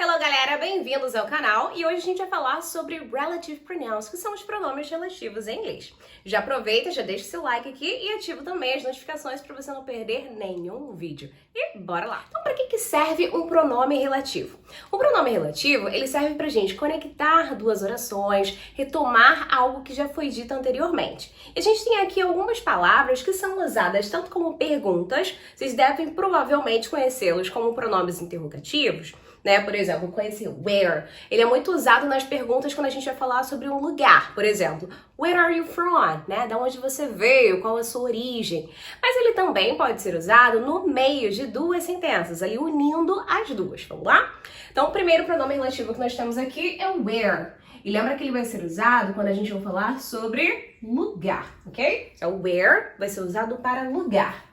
Hello, galera! Bem-vindos ao canal e hoje a gente vai falar sobre Relative Pronouns, que são os pronomes relativos em inglês. Já aproveita, já deixa seu like aqui e ativa também as notificações para você não perder nenhum vídeo. E bora lá! Então, para que serve um pronome relativo? O pronome relativo, ele serve pra gente conectar duas orações, retomar algo que já foi dito anteriormente. E a gente tem aqui algumas palavras que são usadas tanto como perguntas, vocês devem provavelmente conhecê-los como pronomes interrogativos, né? Por exemplo, conhecer where. Ele é muito usado nas perguntas quando a gente vai falar sobre um lugar. Por exemplo, where are you from? Né? Da onde você veio? Qual a sua origem? Mas ele também pode ser usado no meio de duas sentenças, ali unindo as duas. Vamos lá? Então, o primeiro pronome relativo que nós temos aqui é o where. E lembra que ele vai ser usado quando a gente vai falar sobre lugar, ok? Então, where vai ser usado para lugar.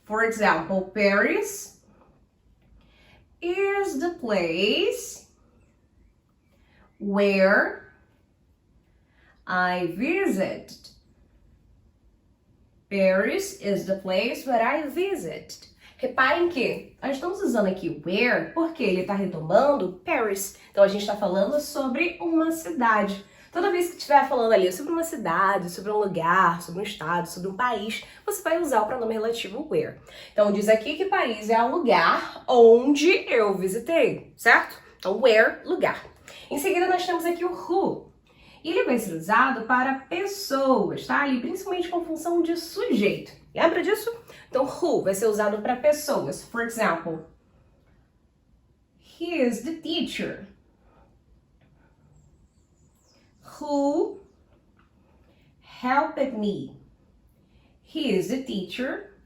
For example, Paris is the place where I visited. Paris is the place where I visited. Reparem que nós estamos usando aqui where porque ele está retomando Paris. Então a gente está falando sobre uma cidade. Toda vez que estiver falando ali sobre uma cidade, sobre um lugar, sobre um estado, sobre um país, você vai usar o pronome relativo where. Então diz aqui que Paris é o lugar onde eu visitei, certo? Então where, lugar. Em seguida nós temos aqui o who. E ele vai ser usado para pessoas, tá? Ali principalmente com função de sujeito. Lembra disso? Então who vai ser usado para pessoas. For example, he is the teacher. Who helped me? He is the teacher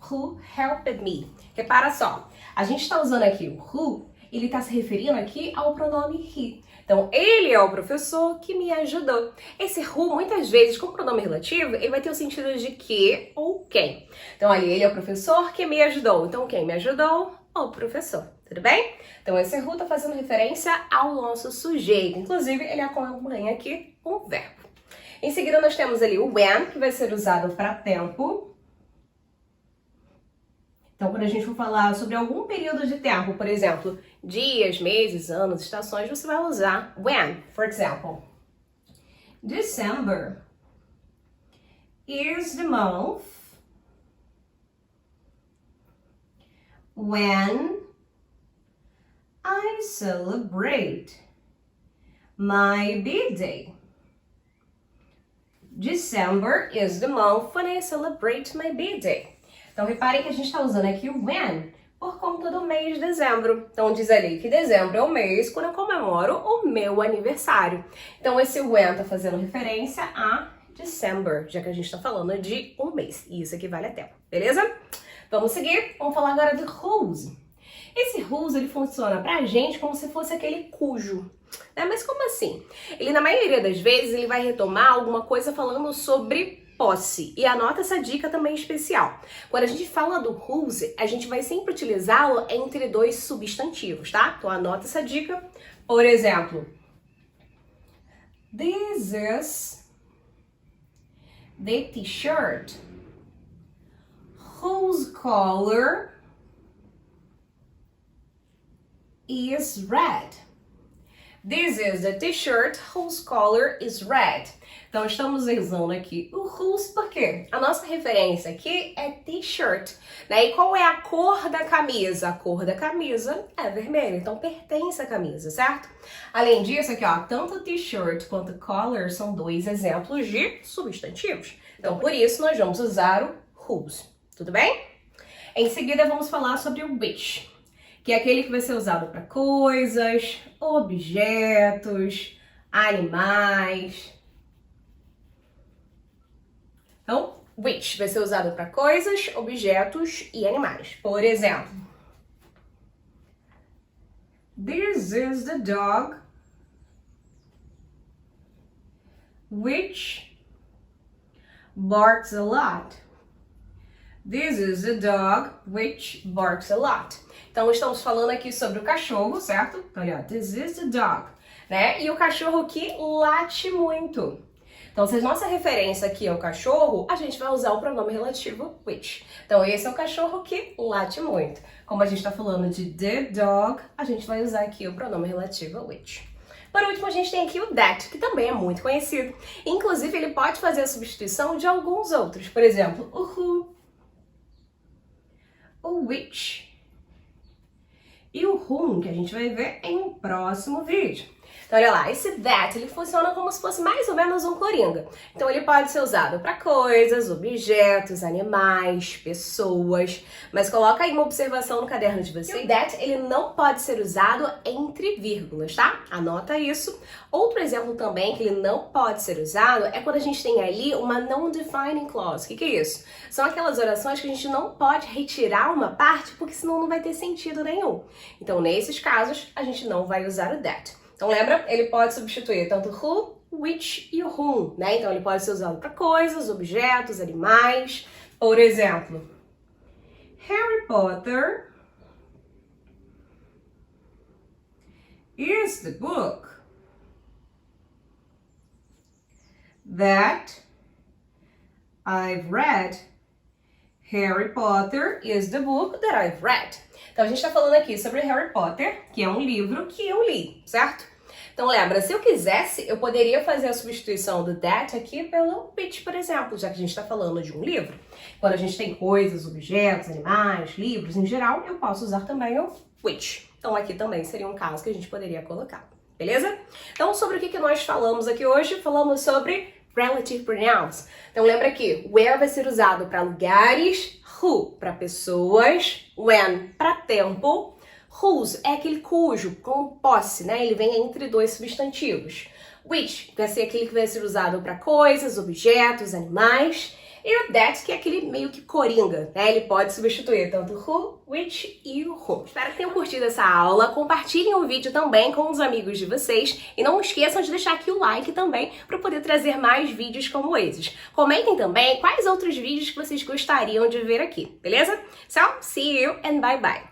who helped me. Repara só, a gente está usando aqui o who, ele está se referindo aqui ao pronome he. Então, ele é o professor que me ajudou. Esse who, muitas vezes, com pronome relativo, ele vai ter o sentido de que ou quem. Então, ali, ele é o professor que me ajudou. Então, quem me ajudou? O professor. Tudo bem? Então, esse who está fazendo referência ao nosso sujeito. Inclusive, ele acompanha aqui um verbo. Em seguida, nós temos ali o when, que vai ser usado para tempo. Então, quando a gente for falar sobre algum período de tempo, por exemplo, dias, meses, anos, estações, você vai usar when. For example, December is the month when I celebrate my birthday. December is the month when I celebrate my birthday. Então, reparem que a gente está usando aqui o when por conta do mês de dezembro. Então, diz ali que dezembro é o mês quando eu comemoro o meu aniversário. Então, esse when está fazendo referência a December, já que a gente está falando de um mês. E isso equivale a tempo, beleza? Vamos seguir? Vamos falar agora do whose. Esse whose, ele funciona pra gente como se fosse aquele cujo. Né? Mas como assim? Ele, na maioria das vezes, ele vai retomar alguma coisa falando sobre posse. E anota essa dica também especial. Quando a gente fala do whose, a gente vai sempre utilizá-lo entre dois substantivos, tá? Então anota essa dica. Por exemplo, this is the t-shirt whose color is red. This is the t-shirt whose color is red. Então, estamos usando aqui o whose porque a nossa referência aqui é t-shirt, né? E qual é a cor da camisa? A cor da camisa é vermelha, então pertence à camisa, certo? Além disso, aqui, ó, tanto t-shirt quanto color são dois exemplos de substantivos. Então, por isso, nós vamos usar o whose, tudo bem? Em seguida, vamos falar sobre o which, que é aquele que vai ser usado para coisas, objetos, animais. Então, which vai ser usado para coisas, objetos e animais. Por exemplo, this is the dog which barks a lot. This is the dog which barks a lot. Então, estamos falando aqui sobre o cachorro, certo? Então, olha, this is the dog, né? E o cachorro que late muito. Então, se a nossa referência aqui é o cachorro, a gente vai usar o pronome relativo which. Então, esse é o cachorro que late muito. Como a gente está falando de the dog, a gente vai usar aqui o pronome relativo which. Por último, a gente tem aqui o that, que também é muito conhecido. Inclusive, ele pode fazer a substituição de alguns outros. Por exemplo, o who, o which e o whom, que a gente vai ver em um próximo vídeo. Então, olha lá, esse that, ele funciona como se fosse mais ou menos um coringa. Então, ele pode ser usado para coisas, objetos, animais, pessoas. Mas coloca aí uma observação no caderno de vocês. O that, ele não pode ser usado entre vírgulas, tá? Anota isso. Outro exemplo também que ele não pode ser usado é quando a gente tem ali uma non-defining clause. O que é isso? São aquelas orações que a gente não pode retirar uma parte porque senão não vai ter sentido nenhum. Então, nesses casos, a gente não vai usar o that. Então, lembra? Ele pode substituir tanto who, which e o whom, né? Então, ele pode ser usado para coisas, objetos, animais. Por exemplo, Harry Potter is the book that I've read. Harry Potter is the book that I've read. Então, a gente está falando aqui sobre Harry Potter, que é um livro que eu li, certo? Então, lembra, se eu quisesse, eu poderia fazer a substituição do that aqui pelo which, por exemplo, já que a gente está falando de um livro. Quando a gente tem coisas, objetos, animais, livros em geral, eu posso usar também o which. Então, aqui também seria um caso que a gente poderia colocar, beleza? Então, sobre o que nós falamos aqui hoje? Falamos sobre relative pronouns. Então, lembra que where vai ser usado para lugares, who para pessoas, when para tempo, whose é aquele cujo, com posse, né? Ele vem entre dois substantivos. Which vai ser aquele que vai ser usado para coisas, objetos, animais. E o that, que é aquele meio que coringa, né? Ele pode substituir tanto who, which e o whom. Espero que tenham curtido essa aula. Compartilhem o vídeo também com os amigos de vocês. E não esqueçam de deixar aqui o like também para poder trazer mais vídeos como esses. Comentem também quais outros vídeos que vocês gostariam de ver aqui, beleza? So, see you and bye bye!